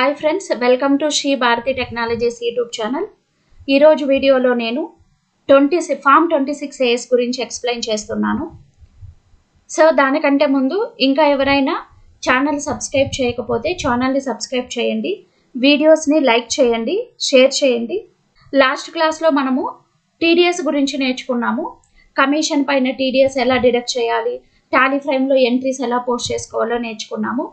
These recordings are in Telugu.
Hi friends, welcome to Sri Bharathi Technologies YouTube channel. ఈరోజు వీడియోలో నేను ఫామ్ 26AS గురించి ఎక్స్ప్లెయిన్ చేస్తున్నాను. సో దానికంటే ముందు ఇంకా ఎవరైనా ఛానల్ సబ్స్క్రైబ్ చేయకపోతే ఛానల్ని సబ్స్క్రైబ్ చేయండి, వీడియోస్ని లైక్ చేయండి, షేర్ చేయండి. లాస్ట్ క్లాస్లో మనము టీడీఎస్ గురించి నేర్చుకున్నాము. కమిషన్ పైన టీడీఎస్ ఎలా డిడక్ట్ చేయాలి, టాలీ ఫ్రేమ్లో ఎంట్రీస్ ఎలా పోస్ట్ చేసుకోవాలో నేర్చుకున్నాము.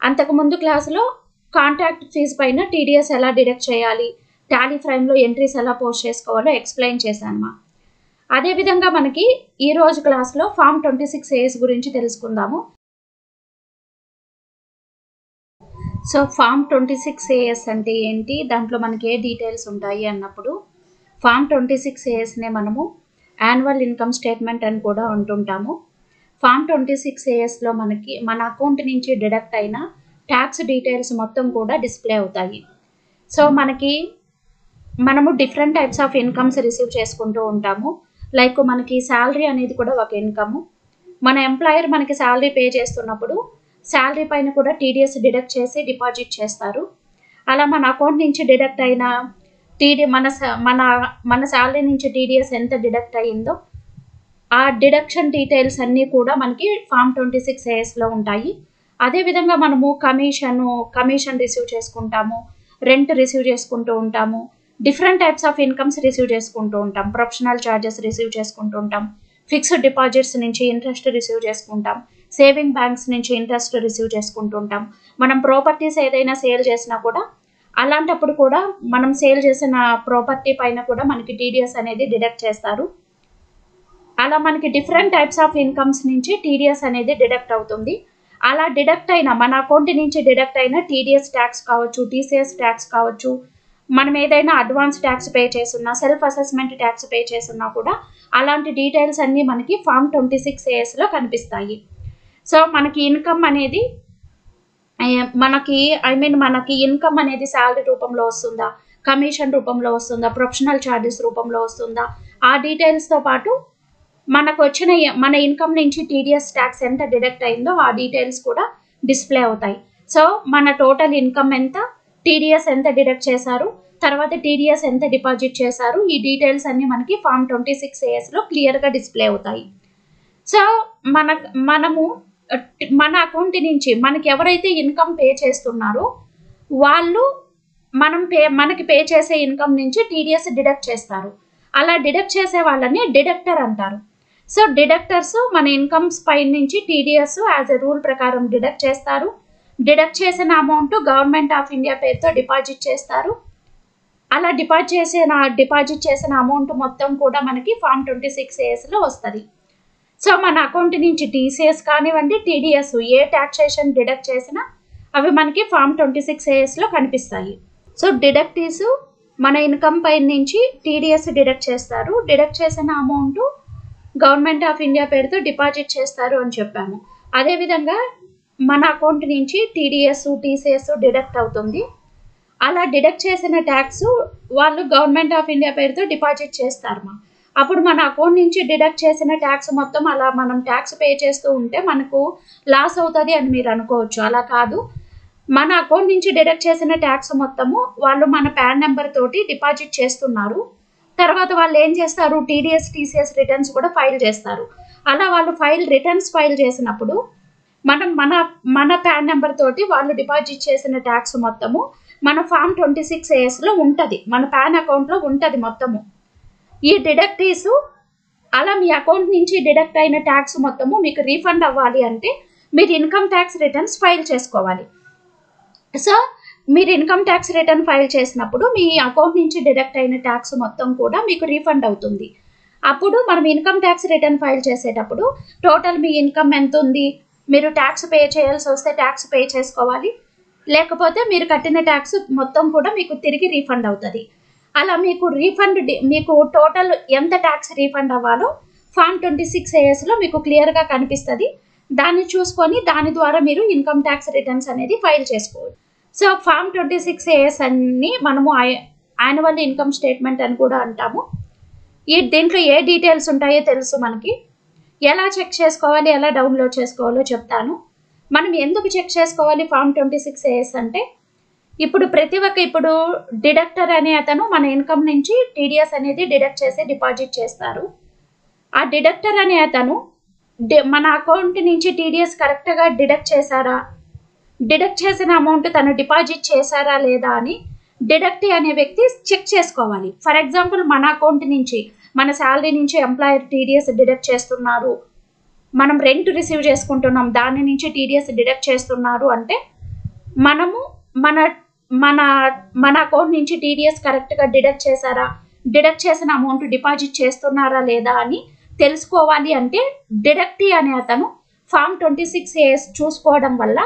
అంతకుముందు క్లాసులో కాంట్రాక్ట్ ఫీజు పైన టీడీఎస్ ఎలా డిడక్ట్ చేయాలి, టాలీ ఫ్రేమ్లో ఎంట్రీస్ ఎలా పోస్ట్ చేసుకోవాలో ఎక్స్ప్లెయిన్ చేశాను. అదేవిధంగా మనకి ఈరోజు క్లాస్లో ఫామ్ 26AS గురించి తెలుసుకుందాము. సో ఫామ్ 26AS అంటే ఏంటి, దాంట్లో మనకి ఏ డీటెయిల్స్ ఉంటాయి అన్నప్పుడు ఫామ్ 26ASనే మనము యాన్యువల్ ఇన్కమ్ స్టేట్మెంట్ అని కూడా ఉంటుంటాము. ఫామ్ 26ASలో మనకి మన అకౌంట్ నుంచి డిడక్ట్ అయిన ట్యాక్స్ డీటెయిల్స్ మొత్తం కూడా డిస్ప్లే అవుతాయి. సో మనము different types of incomes receive చేసుకుంటూ ఉంటాము. లైక్ మనకి శాలరీ అనేది కూడా ఒక ఇన్కము. మన ఎంప్లాయర్ మనకి శాలరీ పే చేస్తున్నప్పుడు శాలరీ పైన కూడా టీడీఎస్ డిడక్ట్ చేసి డిపాజిట్ చేస్తారు. అలా మన అకౌంట్ నుంచి డిడక్ట్ అయిన మన శాలరీ నుంచి టీడీఎస్ ఎంత డిడక్ట్ అయ్యిందో ఆ డిడక్షన్ డీటెయిల్స్ అన్నీ కూడా మనకి ఫామ్ 26ASలో ఉంటాయి. అదేవిధంగా మనము కమిషన్ రిసీవ్ చేసుకుంటాము, రెంట్ రిసీవ్ చేసుకుంటూ ఉంటాము, different types of incomes receive చేసుకుంటూ ఉంటాం, ప్రొఫెషనల్ ఛార్జెస్ రిసీవ్ చేసుకుంటూ ఉంటాం, ఫిక్స్డ్ డిపాజిట్స్ నుంచి ఇంట్రెస్ట్ రిసీవ్ చేసుకుంటాం, సేవింగ్ బ్యాంక్స్ నుంచి ఇంట్రెస్ట్ రిసీవ్ చేసుకుంటూ ఉంటాం. మనం ప్రాపర్టీస్ ఏదైనా సేల్ చేసినా కూడా అలాంటప్పుడు కూడా మనం సేల్ చేసిన ప్రాపర్టీ పైన కూడా మనకి టీడీఎస్ అనేది డిడక్ట్ చేస్తారు. అలా మనకి డిఫరెంట్ టైప్స్ ఆఫ్ ఇన్కమ్స్ నుంచి టీడీఎస్ అనేది డిడక్ట్ అవుతుంది. అలా డిడక్ట్ అయిన మన అకౌంట్ నుంచి డిడక్ట్ అయిన టీడీఎస్ ట్యాక్స్ కావచ్చు, టీసీఎస్ ట్యాక్స్ కావచ్చు, మనం ఏదైనా అడ్వాన్స్ ట్యాక్స్ పే చేస్తున్నా, సెల్ఫ్ అసెస్మెంట్ ట్యాక్స్ పే చేస్తున్నా కూడా అలాంటి డీటెయిల్స్ అన్నీ మనకి ఫామ్ 26ASలో కనిపిస్తాయి. సో మనకి ఇన్కమ్ అనేది మనకి ఇన్కమ్ అనేది శాలరీ రూపంలో వస్తుందా, కమిషన్ రూపంలో వస్తుందా, ప్రొఫెషనల్ ఛార్జెస్ రూపంలో వస్తుందా, ఆ డీటెయిల్స్తో పాటు మనకు వచ్చిన మన ఇన్కమ్ నుంచి టీడీఎస్ ట్యాక్స్ ఎంత డిడక్ట్ అయిందో ఆ డీటెయిల్స్ కూడా డిస్ప్లే అవుతాయి. సో మన టోటల్ ఇన్కమ్ ఎంత, టీడీఎస్ ఎంత డిడక్ట్ చేశారు, తర్వాత టీడీఎస్ ఎంత డిపాజిట్ చేశారు, ఈ డీటెయిల్స్ అన్నీ మనకి ఫామ్ 26ASలో క్లియర్గా డిస్ప్లే అవుతాయి. సో మనము మన అకౌంట్ నుంచి మనకి ఎవరైతే ఇన్కమ్ పే చేస్తున్నారో వాళ్ళు మనకి పే చేసే ఇన్కమ్ నుంచి టీడీఎస్ డిడక్ట్ చేస్తారు. అలా డిడక్ట్ చేసే వాళ్ళని డిడక్టర్ అంటారు. సో డిడక్టర్స్ మన ఇన్కమ్స్ పై నుంచి టీడీఎస్ యాజ్ ఎ రూల్ ప్రకారం డిడక్ట్ చేస్తారు. డిడక్ట్ చేసిన అమౌంట్ గవర్నమెంట్ ఆఫ్ ఇండియా పేరుతో డిపాజిట్ చేస్తారు. అలా డిపాజిట్ చేసిన అమౌంట్ మొత్తం కూడా మనకి ఫామ్ 26ASలో వస్తుంది. సో మన అకౌంట్ నుంచి టీసీఎస్ కానివ్వండి, టీడీఎస్ ఏ ట్యాక్సేషన్ డిడక్ట్ చేసినా అవి మనకి ఫామ్ 26ASలో కనిపిస్తాయి. సో డిడక్టీస్ మన ఇన్కమ్ పై నుంచి టీడీఎస్ డిడక్ట్ చేస్తారు. డిడక్ట్ చేసిన అమౌంట్ గవర్నమెంట్ ఆఫ్ ఇండియా పేరుతో డిపాజిట్ చేస్తారు అని చెప్పాము. అదేవిధంగా మన అకౌంట్ నుంచి టీడీఎస్, టీసీఎస్ డిడక్ట్ అవుతుంది. అలా డిడక్ట్ చేసిన ట్యాక్స్ వాళ్ళు గవర్నమెంట్ ఆఫ్ ఇండియా పేరుతో డిపాజిట్ చేస్తారు. అప్పుడు మన అకౌంట్ నుంచి డిడక్ట్ చేసిన ట్యాక్స్ మొత్తం అలా మనం ట్యాక్స్ పే చేస్తూ ఉంటే మనకు లాస్ అవుతుంది అని మీరు అనుకోవచ్చు. అలా కాదు, మన అకౌంట్ నుంచి డిడక్ట్ చేసిన ట్యాక్స్ మొత్తము వాళ్ళు మన పాన్ నెంబర్ తోటి డిపాజిట్ చేస్తున్నారు. తర్వాత వాళ్ళు ఏం చేస్తారు, టీడీఎస్, టీసీఎస్ రిటర్న్స్ కూడా ఫైల్ చేస్తారు. అలా వాళ్ళు రిటర్న్స్ ఫైల్ చేసినప్పుడు మన పాన్ నెంబర్ తోటి వాళ్ళు డిపాజిట్ చేసిన ట్యాక్స్ మొత్తము మన ఫామ్ 26ASలో ఉంటుంది, మన పాన్ అకౌంట్లో ఉంటుంది మొత్తము. ఈ డిడక్టీస్ అలా మీ అకౌంట్ నుంచి డిడక్ట్ అయిన ట్యాక్స్ మొత్తము మీకు రీఫండ్ అవ్వాలి అంటే మీరు ఇన్కమ్ ట్యాక్స్ రిటర్న్స్ ఫైల్ చేసుకోవాలి. సో మీరు ఇన్కమ్ ట్యాక్స్ రిటర్న్ ఫైల్ చేసినప్పుడు మీ అకౌంట్ నుంచి డిడక్ట్ అయిన ట్యాక్స్ మొత్తం కూడా మీకు రీఫండ్ అవుతుంది. అప్పుడు మనం ఇన్కమ్ ట్యాక్స్ రిటర్న్ ఫైల్ చేసేటప్పుడు టోటల్ మీ ఇన్కమ్ ఎంత ఉంది, మీరు ట్యాక్స్ పే చేయాల్సి వస్తే ట్యాక్స్ పే చేసుకోవాలి, లేకపోతే మీరు కట్టిన ట్యాక్స్ మొత్తం కూడా మీకు తిరిగి రీఫండ్ అవుతుంది. అలా మీకు టోటల్ ఎంత ట్యాక్స్ రీఫండ్ అవ్వాలో ఫామ్ 26ASలో మీకు క్లియర్గా కనిపిస్తుంది. దాన్ని చూసుకొని దాని ద్వారా మీరు ఇన్కమ్ ట్యాక్స్ రిటర్న్స్ అనేది ఫైల్ చేసుకోవాలి. సో ఫామ్ 26AS అన్ని మనము యాన్యువల్ ఇన్కమ్ స్టేట్మెంట్ అని కూడా అంటాము. దీంట్లో ఏ డీటెయిల్స్ ఉంటాయో తెలుసు మనకి. ఎలా చెక్ చేసుకోవాలి, ఎలా డౌన్లోడ్ చేసుకోవాలో చెప్తాను. మనం ఎందుకు చెక్ చేసుకోవాలి ఫామ్ 26AS అంటే ఇప్పుడు ఇప్పుడు డిడక్టర్ అనే అతను మన ఇన్కమ్ నుంచి టీడీఎస్ అనేది డిడక్ట్ చేసి డిపాజిట్ చేస్తారు. ఆ డిడక్టర్ అనే అతను మన అకౌంట్ నుంచి టీడీఎస్ కరెక్ట్గా డిడక్ట్ చేశారా, డిడక్ట్ చేసిన అమౌంట్ తను డిపాజిట్ చేశారా లేదా అని డిడక్టీ అనే వ్యక్తి చెక్ చేసుకోవాలి. ఫర్ ఎగ్జాంపుల్ మన అకౌంట్ నుంచి మన శాలరీ నుంచి ఎంప్లాయర్ టీడీఎస్ డిడక్ట్ చేస్తున్నారు, మనం రెంట్ రిసీవ్ చేసుకుంటున్నాం దాని నుంచి టీడీఎస్ డిడక్ట్ చేస్తున్నారు అంటే మనము మన మన మన అకౌంట్ నుంచి టీడీఎస్ కరెక్ట్గా డిడక్ట్ చేశారా, డిడక్ట్ చేసిన అమౌంట్ డిపాజిట్ చేస్తున్నారా లేదా అని తెలుసుకోవాలి. అంటే డిడక్టీ అనే అతను ఫామ్ 26A చూసుకోవడం వల్ల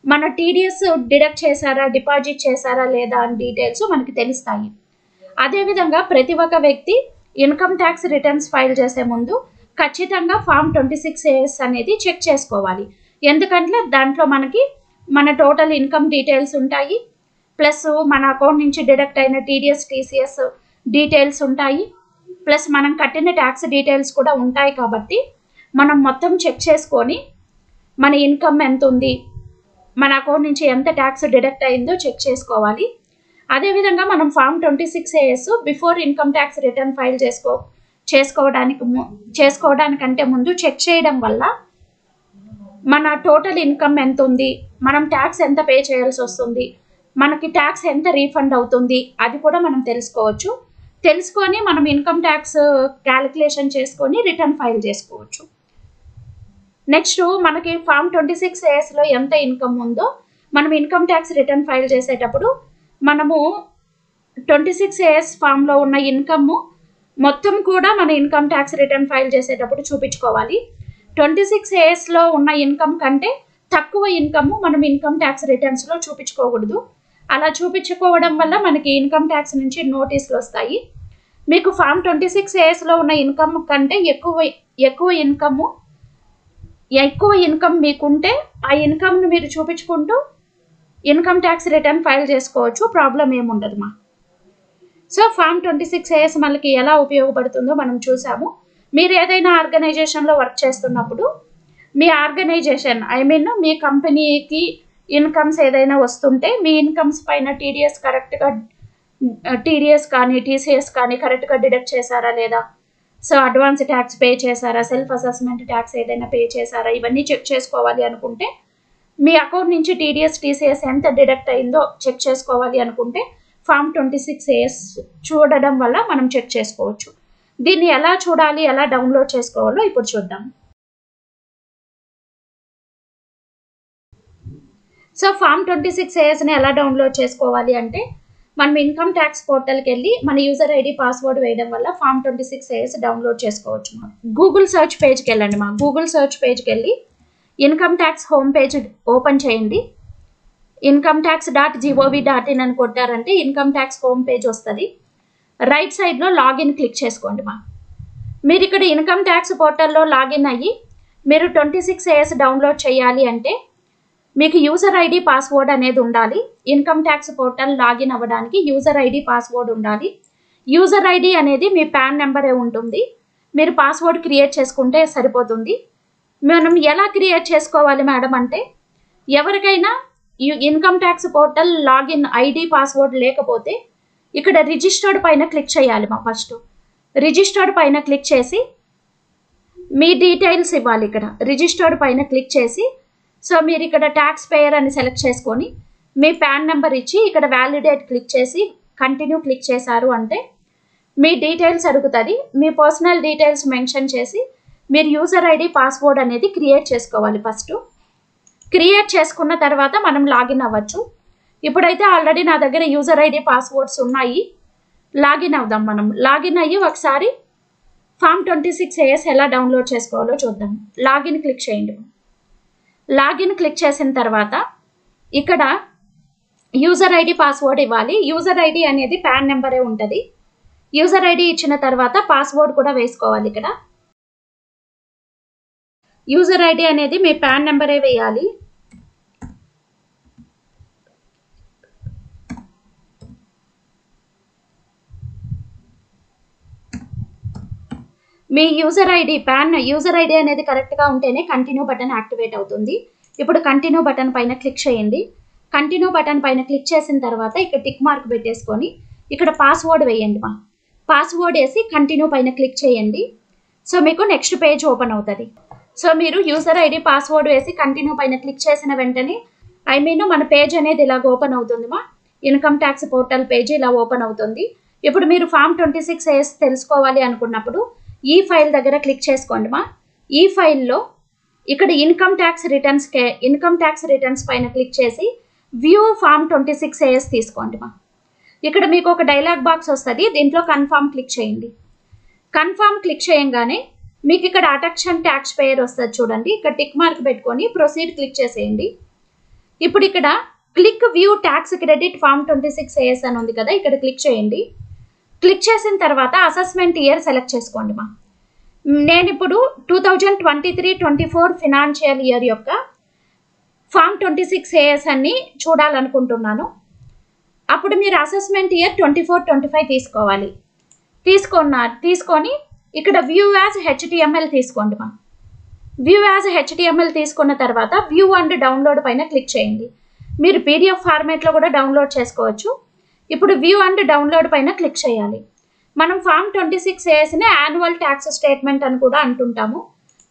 మన టీడీఎస్ డిడక్ట్ చేశారా, డిపాజిట్ చేశారా లేదా అని డీటెయిల్స్ మనకి తెలుస్తాయి. అదేవిధంగా ప్రతి ఒక్క వ్యక్తి ఇన్కమ్ ట్యాక్స్ రిటర్న్స్ ఫైల్ చేసే ముందు ఖచ్చితంగా ఫామ్ 26A అనేది చెక్ చేసుకోవాలి. ఎందుకంటే దాంట్లో మనకి మన టోటల్ ఇన్కమ్ డీటెయిల్స్ ఉంటాయి, ప్లస్ మన అకౌంట్ నుంచి డిడక్ట్ అయిన టీడీఎస్ టీసీఎస్ డీటెయిల్స్ ఉంటాయి, ప్లస్ మనం కట్టిన ట్యాక్స్ డీటెయిల్స్ కూడా ఉంటాయి. కాబట్టి మనం మొత్తం చెక్ చేసుకొని మన ఇన్కమ్ ఎంత ఉంది, మన అకౌంట్ నుంచి ఎంత ట్యాక్స్ డిడక్ట్ అయిందో చెక్ చేసుకోవాలి. అదేవిధంగా మనం form 26A before income tax return file చేసుకోవడానికంటే ముందు చెక్ చేయడం వల్ల మన టోటల్ ఇన్కమ్ ఎంత ఉంది, మనం ట్యాక్స్ ఎంత పే చేయాల్సి వస్తుంది, మనకి ట్యాక్స్ ఎంత రీఫండ్ అవుతుంది అది కూడా మనం తెలుసుకోవచ్చు. తెలుసుకొని మనం ఇన్కమ్ ట్యాక్స్ క్యాలిక్యులేషన్ చేసుకొని రిటర్న్ ఫైల్ చేసుకోవచ్చు. నెక్స్ట్ మనకి ఫామ్ 26A ఎంత ఇన్కమ్ ఉందో మనం ఇన్కమ్ ట్యాక్స్ రిటర్న్ ఫైల్ చేసేటప్పుడు మనము 26A ఫామ్లో ఉన్న ఇన్కమ్ మొత్తం కూడా మన ఇన్కమ్ ట్యాక్స్ రిటర్న్ ఫైల్ చేసేటప్పుడు చూపించుకోవాలి. 26A ఉన్న ఇన్కమ్ కంటే తక్కువ ఇన్కమ్ మనం ఇన్కమ్ ట్యాక్స్ రిటర్న్స్లో చూపించుకోకూడదు. అలా చూపించుకోవడం వల్ల మనకి ఇన్కమ్ ట్యాక్స్ నుంచి నోటీసులు వస్తాయి. మీకు ఫామ్ 26A ఉన్న ఇన్కమ్ కంటే ఎక్కువ ఇన్కమ్ మీకుంటే ఆ ఇన్కమ్ను మీరు చూపించుకుంటూ ఇన్కమ్ ట్యాక్స్ రిటర్న్ ఫైల్ చేసుకోవచ్చు, ప్రాబ్లం ఏముండదు మా. సో ఫామ్ 26A మనకి ఎలా ఉపయోగపడుతుందో మనం చూసాము. మీరు ఏదైనా ఆర్గనైజేషన్లో వర్క్ చేస్తున్నప్పుడు మీ ఆర్గనైజేషన్ మీ కంపెనీకి ఇన్కమ్స్ ఏదైనా వస్తుంటే మీ ఇన్కమ్స్ పైన టీడీఎస్ కానీ టీసీఎస్ కానీ కరెక్ట్గా డిడక్ట్ చేశారా లేదా, సో అడ్వాన్స్ ట్యాక్స్ పే చేశారా, సెల్ఫ్ అసెస్మెంట్ ట్యాక్స్ ఏదైనా పే చేశారా, ఇవన్నీ చెక్ చేసుకోవాలి అనుకుంటే మీ అకౌంట్ నుంచి టీడీఎస్ టీసీఎస్ ఎంత డిడక్ట్ అయిందో చెక్ చేసుకోవాలి అనుకుంటే ఫామ్ 26A చూడడం వల్ల మనం చెక్ చేసుకోవచ్చు. దీన్ని ఎలా చూడాలి, ఎలా డౌన్లోడ్ చేసుకోవాలో ఇప్పుడు చూద్దాం. సో ఫామ్ 26A ఎలా డౌన్లోడ్ చేసుకోవాలి అంటే మనం ఇన్కమ్ ట్యాక్స్ పోర్టల్కి వెళ్ళి మన యూజర్ ఐడి పాస్వర్డ్ వేయడం వల్ల ఫామ్ 26A డౌన్లోడ్ చేసుకోవచ్చు. గూగుల్ సర్చ్ పేజ్కి వెళ్ళండి. గూగుల్ సర్చ్ పేజ్కి వెళ్ళి income tax home page open చేయండి. incometax.gov.in అని కొట్టారంటే ఇన్కమ్ ట్యాక్స్ హోమ్ పేజ్ వస్తుంది. రైట్ సైడ్లో లాగిన్ క్లిక్ చేసుకోండి. మీరు ఇక్కడ ఇన్కమ్ ట్యాక్స్ పోర్టల్లో లాగిన్ అయ్యి మీరు 26A డౌన్లోడ్ చేయాలి అంటే మీకు యూజర్ ఐడి పాస్వర్డ్ అనేది ఉండాలి. ఇన్కమ్ ట్యాక్స్ పోర్టల్ లాగిన్ అవ్వడానికి యూజర్ ఐడి పాస్వర్డ్ ఉండాలి. యూజర్ ఐడి అనేది మీ పాన్ నెంబరే ఉంటుంది. మీరు పాస్వర్డ్ క్రియేట్ చేసుకుంటే సరిపోతుంది. మనం ఎలా క్రియేట్ చేసుకోవాలి మేడం అంటే ఎవరికైనా income tax portal login ID password లేకపోతే ఇక్కడ రిజిస్టర్డ్ పైన క్లిక్ చేయాలి. ఫస్ట్ రిజిస్టర్డ్ పైన క్లిక్ చేసి మీ డీటెయిల్స్ ఇవ్వాలి. ఇక్కడ రిజిస్టర్డ్ పైన క్లిక్ చేసి సో మీరు ఇక్కడ ట్యాక్స్ పేయర్ అని సెలెక్ట్ చేసుకొని మీ పాన్ నెంబర్ ఇచ్చి ఇక్కడ వ్యాలిడేట్ క్లిక్ చేసి కంటిన్యూ క్లిక్ చేశారు అంటే మీ డీటెయిల్స్ అడుగుతుంది. మీ పర్సనల్ డీటెయిల్స్ మెన్షన్ చేసి మీరు యూజర్ ఐడి పాస్వర్డ్ అనేది క్రియేట్ చేసుకోవాలి. ఫస్ట్ క్రియేట్ చేసుకున్న తర్వాత మనం లాగిన్ అవ్వచ్చు. ఇప్పుడైతే ఆల్రెడీ నా దగ్గర యూజర్ ఐడి పాస్వర్డ్స్ ఉన్నాయి. లాగిన్ అవుదాం. మనం లాగిన్ అయ్యి ఒకసారి ఫామ్ 26A ఎలా డౌన్లోడ్ చేసుకోవాలో చూద్దాం. లాగిన్ క్లిక్ చేయండి. లాగిన్ క్లిక్ చేసిన తర్వాత ఇక్కడ యూజర్ ఐడి పాస్వర్డ్ ఇవ్వాలి. యూజర్ ఐడి అనేది పాన్ నెంబరే ఉంటుంది. యూజర్ ఐడి ఇచ్చిన తర్వాత పాస్వర్డ్ కూడా వేసుకోవాలి. ఇక్కడ యూజర్ ఐడి అనేది మీ పాన్ నెంబరే వేయాలి. మీ యూజర్ ఐడి అనేది కరెక్ట్గా ఉంటేనే కంటిన్యూ బటన్ యాక్టివేట్ అవుతుంది. ఇప్పుడు కంటిన్యూ బటన్ పైన క్లిక్ చేయండి. కంటిన్యూ బటన్ పైన క్లిక్ చేసిన తర్వాత ఇక్కడ టిక్ మార్క్ పెట్టేసుకొని ఇక్కడ పాస్వర్డ్ వేయండి మా. పాస్వర్డ్ వేసి కంటిన్యూ పైన క్లిక్ చేయండి. సో మీకు నెక్స్ట్ పేజ్ ఓపెన్ అవుతుంది. సో మీరు యూజర్ ఐడి పాస్వర్డ్ వేసి కంటిన్యూ పైన క్లిక్ చేసిన వెంటనే మన పేజ్ అనేది ఇలాగ ఓపెన్ అవుతుంది మా. ఇన్కమ్ ట్యాక్స్ పోర్టల్ పేజ్ ఇలా ఓపెన్ అవుతుంది. ఇప్పుడు మీరు ఫామ్ 26AS తెలుసుకోవాలి అనుకున్నప్పుడు ఈ ఫైల్ దగ్గర క్లిక్ చేసుకోండి మా. ఈ ఫైల్లో ఇక్కడ ఇన్కమ్ ట్యాక్స్ రిటర్న్స్ పైన క్లిక్ చేసి వ్యూ ఫామ్ 26AS తీసుకోండి మా. ఇక్కడ మీకు ఒక డైలాగ్ బాక్స్ వస్తుంది. దీంట్లో కన్ఫర్మ్ క్లిక్ చేయండి. కన్ఫర్మ్ క్లిక్ చేయంగానే మీకు ఇక్కడ అటెన్షన్ ట్యాక్స్ పేయర్ వస్తుంది చూడండి. ఇక్కడ టిక్ మార్క్ పెట్టుకొని ప్రొసీడ్ క్లిక్ చేసేయండి. ఇప్పుడు ఇక్కడ click view tax credit form 26AS అని ఉంది కదా, ఇక్కడ క్లిక్ చేయండి. క్లిక్ చేసిన తర్వాత అసెస్మెంట్ ఇయర్ సెలెక్ట్ చేసుకోండి మా. నేను ఇప్పుడు 2023-24 ఫినాన్షియల్ ఇయర్ యొక్క ఫామ్ 26AS అన్ని చూడాలనుకుంటున్నాను. అప్పుడు మీరు అసెస్మెంట్ ఇయర్ 24-25 తీసుకోవాలి. తీసుకొని ఇక్కడ వ్యూ యాజ్ HTML తీసుకోండి మా. వ్యూ యాజ్ HTML తీసుకున్న తర్వాత వ్యూ అండ్ డౌన్లోడ్ పైన క్లిక్ చేయండి. మీరు PDF ఫార్మేట్లో కూడా డౌన్లోడ్ చేసుకోవచ్చు. ఇప్పుడు వ్యూ అండ్ డౌన్లోడ్ పైన క్లిక్ చేయాలి. మనం ఫామ్ 26ASని యాన్యువల్ ట్యాక్స్ స్టేట్మెంట్ అని కూడా అంటుంటాము.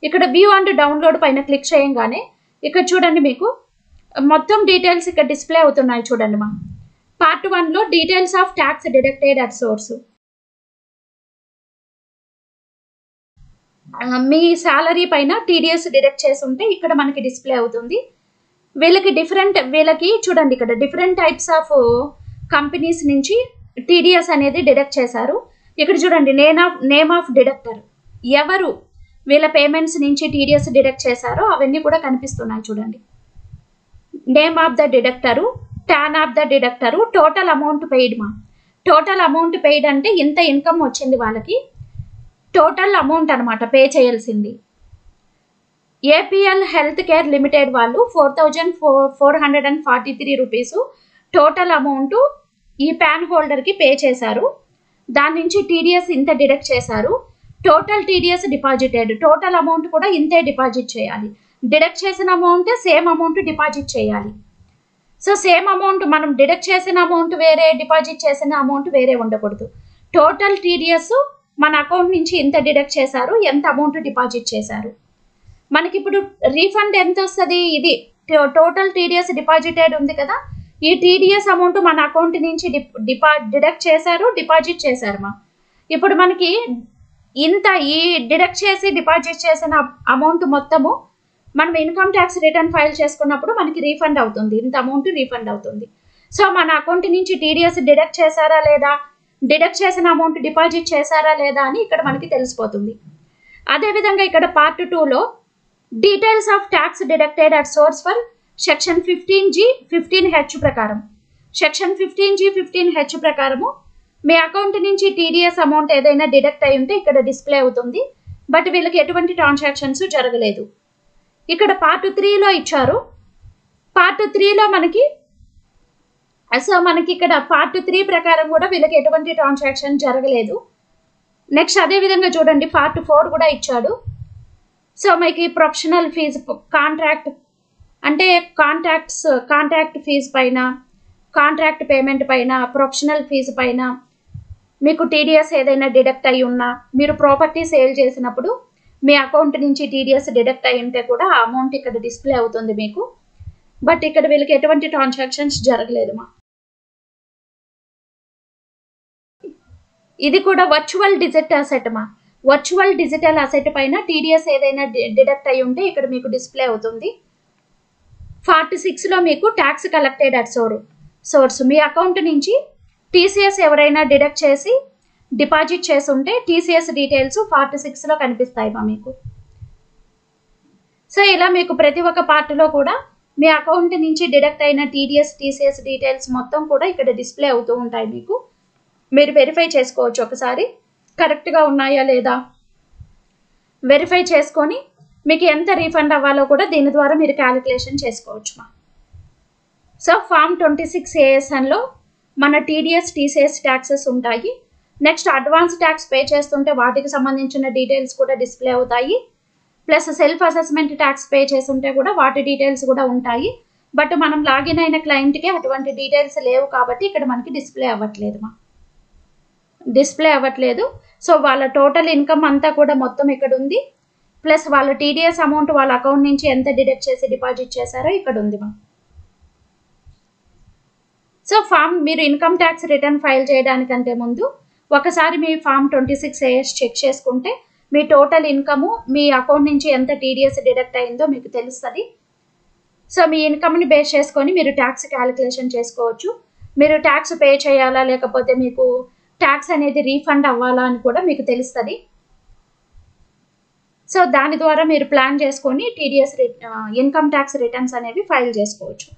ఇక్కడ వ్యూ అండ్ డౌన్లోడ్ పైన క్లిక్ చేయగానే ఇక్కడ చూడండి మీకు మొత్తం డీటెయిల్స్ ఇక్కడ డిస్ప్లే అవుతున్నాయి చూడండి మా. పార్ట్ 1లో details of tax deducted at source. మీ శాలరీ పైన TDS డిడక్ట్ చేసి ఉంటే ఇక్కడ మనకి డిస్ప్లే అవుతుంది. వీళ్ళకి చూడండి ఇక్కడ డిఫరెంట్ టైప్స్ ఆఫ్ కంపెనీస్ నుంచి TDS అనేది డిడక్ట్ చేశారు. ఇక్కడ చూడండి నేమ్ ఆఫ్ డిడక్టర్, ఎవరు వీళ్ళ పేమెంట్స్ నుంచి TDS డిడక్ట్ చేశారో అవన్నీ కూడా కనిపిస్తున్నాయి చూడండి. Name of the deductor, TAN of the deductor, total amount paid మా. టోటల్ అమౌంట్ పెయిడ్ అంటే ఇంత ఇన్కమ్ వచ్చింది వాళ్ళకి, టోటల్ అమౌంట్ అనమాట పే చేయాల్సింది. APL హెల్త్ కేర్ లిమిటెడ్ వాళ్ళు 4,443 రూపీస్ టోటల్ అమౌంట్ ఈ ప్యాన్ హోల్డర్కి పే చేశారు. దాని నుంచి TDS ఇంత డిడక్ట్ చేశారు. Total TDS deposited, total amount కూడా ఇంతే డిపాజిట్ చేయాలి. డిడక్ట్ చేసిన అమౌంట్ సేమ్ అమౌంట్ డిపాజిట్ చేయాలి. సో సేమ్ అమౌంట్ మనం డిడక్ట్ చేసిన అమౌంట్ వేరే, డిపాజిట్ చేసిన అమౌంట్ వేరే ఉండకూడదు. టోటల్ TDS మన అకౌంట్ నుంచి ఎంత డిడక్ట్ చేశారు, ఎంత అమౌంట్ డిపాజిట్ చేశారు. మనకి ఇప్పుడు రీఫండ్ ఎంత వస్తుంది, ఇది టోటల్ TDS డిపాజిటెడ్ ఉంది కదా, ఈ TDS అమౌంట్ మన అకౌంట్ నుంచి డిడక్ట్ చేశారు, డిపాజిట్ చేశారు మా. ఇప్పుడు మనకి ఇంత ఈ డిడక్ట్ చేసి డిపాజిట్ చేసిన అమౌంట్ మొత్తము మనం ఇన్కమ్ ట్యాక్స్ రిటర్న్ ఫైల్ చేసుకున్నప్పుడు మనకి రీఫండ్ అవుతుంది, ఇంత అమౌంట్ రీఫండ్ అవుతుంది. సో మన అకౌంట్ నుంచి TDS డిడక్ట్ చేశారా లేదా, డిడక్ట్ చేసిన అమౌంట్ డిపాజిట్ చేశారా లేదా అని ఇక్కడ మనకి తెలిసిపోతుంది. అదేవిధంగా ఇక్కడ పార్ట్ 2లో details of tax deducted at source for section 15G 15H ప్రకారం, సెక్షన్ 15G 15H ప్రకారము మీ అకౌంట్ నుంచి TDS అమౌంట్ ఏదైనా డిడక్ట్ అయి ఉంటే ఇక్కడ డిస్ప్లే అవుతుంది. బట్ వీళ్ళకి ఎటువంటి ట్రాన్సాక్షన్స్ జరగలేదు. ఇక్కడ పార్ట్ 3లో ఇచ్చారు. పార్ట్ 3లో మనకి ఇక్కడ పార్ట్ 3 ప్రకారం కూడా వీళ్ళకి ఎటువంటి ట్రాన్సాక్షన్ జరగలేదు. నెక్స్ట్ అదేవిధంగా చూడండి పార్ట్ 4 కూడా ఇచ్చాడు. సో మనకి ప్రొఫెషనల్ ఫీజు, కాంట్రాక్ట్ అంటే కాంట్రాక్ట్ ఫీజు పైన, కాంట్రాక్ట్ పేమెంట్ పైన, ప్రొఫెషనల్ ఫీజు పైన మీకు TDS ఏదైనా డిడక్ట్ అయి ఉన్నా, మీరు ప్రాపర్టీ సేల్ చేసినప్పుడు మీ అకౌంట్ నుంచి TDS డిడక్ట్ అయి ఉంటే కూడా ఆ అమౌంట్ ఇక్కడ డిస్ప్లే అవుతుంది మీకు. బట్ ఇక్కడ వీళ్ళకి ఎటువంటి ట్రాన్సాక్షన్స్ జరగలేదు మా. ఇది కూడా వర్చువల్ డిజిటల్ అసెట్ మా. వర్చువల్ డిజిటల్ అసెట్ పైన TDS ఏదైనా డిడక్ట్ అయి ఉంటే ఇక్కడ మీకు డిస్ప్లే అవుతుంది. పార్ట్ 6లో మీకు tax collected at source, me account నుంచి TCS ఎవరైనా డిడక్ట్ చేసి డిపాజిట్ చేసి ఉంటే TCS డీటెయిల్స్ పార్ట్ 6లో కనిపిస్తాయి మా మీకు. సో ఇలా మీకు ప్రతి ఒక్క పార్ట్లో కూడా మీ అకౌంట్ నుంచి డిడక్ట్ అయిన TCS డీటెయిల్స్ మొత్తం కూడా ఇక్కడ డిస్ప్లే అవుతూ ఉంటాయి మీకు. మీరు వెరిఫై చేసుకోవచ్చు, ఒకసారి కరెక్ట్గా ఉన్నాయా లేదా వెరిఫై చేసుకొని మీకు ఎంత రీఫండ్ అవ్వాలో కూడా దీని ద్వారా మీరు క్యాలిక్యులేషన్ చేసుకోవచ్చు మా. సో ఫామ్ 26ASలో మన TCS ట్యాక్సెస్ ఉంటాయి. నెక్స్ట్ అడ్వాన్స్ ట్యాక్స్ పే చేస్తుంటే వాటికి సంబంధించిన డీటెయిల్స్ కూడా డిస్ప్లే అవుతాయి. Plus self assessment tax pay చేస్తుంటే కూడా వాటి డీటెయిల్స్ కూడా ఉంటాయి. బట్ మనం లాగిన్ అయిన క్లయింట్కి అటువంటి డీటెయిల్స్ లేవు కాబట్టి ఇక్కడ మనకి డిస్ప్లే అవ్వట్లేదు. సో వాళ్ళ టోటల్ ఇన్కమ్ అంతా కూడా మొత్తం ఇక్కడ ఉంది, ప్లస్ వాళ్ళ టీడీఎస్ అమౌంట్ వాళ్ళ అకౌంట్ నుంచి ఎంత డిడక్ట్ చేసి డిపాజిట్ చేశారో ఇక్కడ ఉంది మా. సో ఫామ్ మీరు ఇన్కమ్ ట్యాక్స్ రిటర్న్ ఫైల్ చేయడానికంటే ముందు ఒకసారి మీ ఫామ్ 26AS చెక్ చేసుకుంటే మీ టోటల్ ఇన్కమ్ మీ అకౌంట్ నుంచి ఎంత టీడీఎస్ డిడక్ట్ అయిందో మీకు తెలుస్తుంది. సో మీ ఇన్కమ్ని బేస్ చేసుకొని మీరు ట్యాక్స్ క్యాలిక్యులేషన్ చేసుకోవచ్చు. మీరు ట్యాక్స్ పే చేయాలా లేకపోతే మీకు ట్యాక్స్ అనేది రీఫండ్ అవ్వాలా అని కూడా మీకు తెలుస్తుంది. సో దాని ద్వారా మీరు ప్లాన్ చేసుకొని టీడీఎస్ ఇన్కమ్ ట్యాక్స్ రిటర్న్స్ అనేవి ఫైల్ చేసుకోవచ్చు.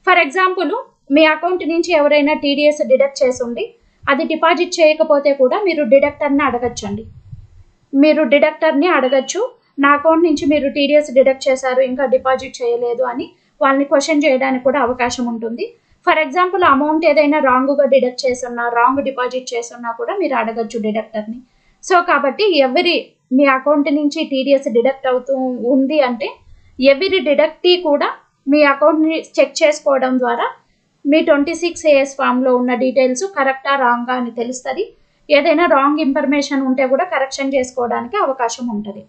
ఫర్ ఎగ్జాంపుల్ మీ అకౌంట్ నుంచి ఎవరైనా టీడీఎస్ డిడక్ట్ చేసి ఉండి అది డిపాజిట్ చేయకపోతే కూడా మీరు డిడక్టర్ని అడగచ్చండి. మీరు డిడక్టర్ని అడగచ్చు, నా అకౌంట్ నుంచి మీరు టీడీఎస్ డిడక్ట్ చేశారు ఇంకా డిపాజిట్ చేయలేదు అని వాళ్ళని క్వశ్చన్ చేయడానికి కూడా అవకాశం ఉంటుంది. ఫర్ ఎగ్జాంపుల్ అమౌంట్ ఏదైనా రాంగ్గా డిడక్ట్ చేస్తున్నా, రాంగ్ డిపాజిట్ చేస్తున్నా కూడా మీరు అడగచ్చు డిడక్టర్ని. సో కాబట్టి మీ అకౌంట్ నుంచి టీడీఎస్ డిడక్ట్ అవుతూ ఉంది అంటే ఎవరి డిడక్టీ కూడా మీ అకౌంట్ని చెక్ చేసుకోవడం ద్వారా మీ 26AS ఫామ్లో ఉన్న డీటెయిల్స్ కరెక్టా రాంగా అని తెలుస్తుంది. ఏదైనా రాంగ్ ఇన్ఫర్మేషన్ ఉంటే కూడా కరెక్షన్ చేసుకోవడానికి అవకాశం ఉంటుంది.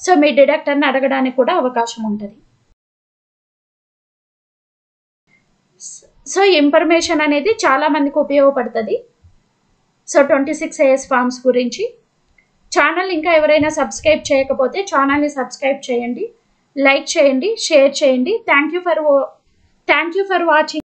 సో మీ డిడక్టర్ని అడగడానికి కూడా అవకాశం ఉంటుంది. సో ఇన్ఫర్మేషన్ అనేది చాలా మందికి ఉపయోగపడుతుంది. సో 26AS ఫామ్స్ గురించి ఛానల్ ఇంకా ఎవరైనా సబ్స్క్రైబ్ చేయకపోతే ఛానల్ని సబ్స్క్రైబ్ చేయండి, లైక్ చేయండి, షేర్ చేయండి. Thank you for watching.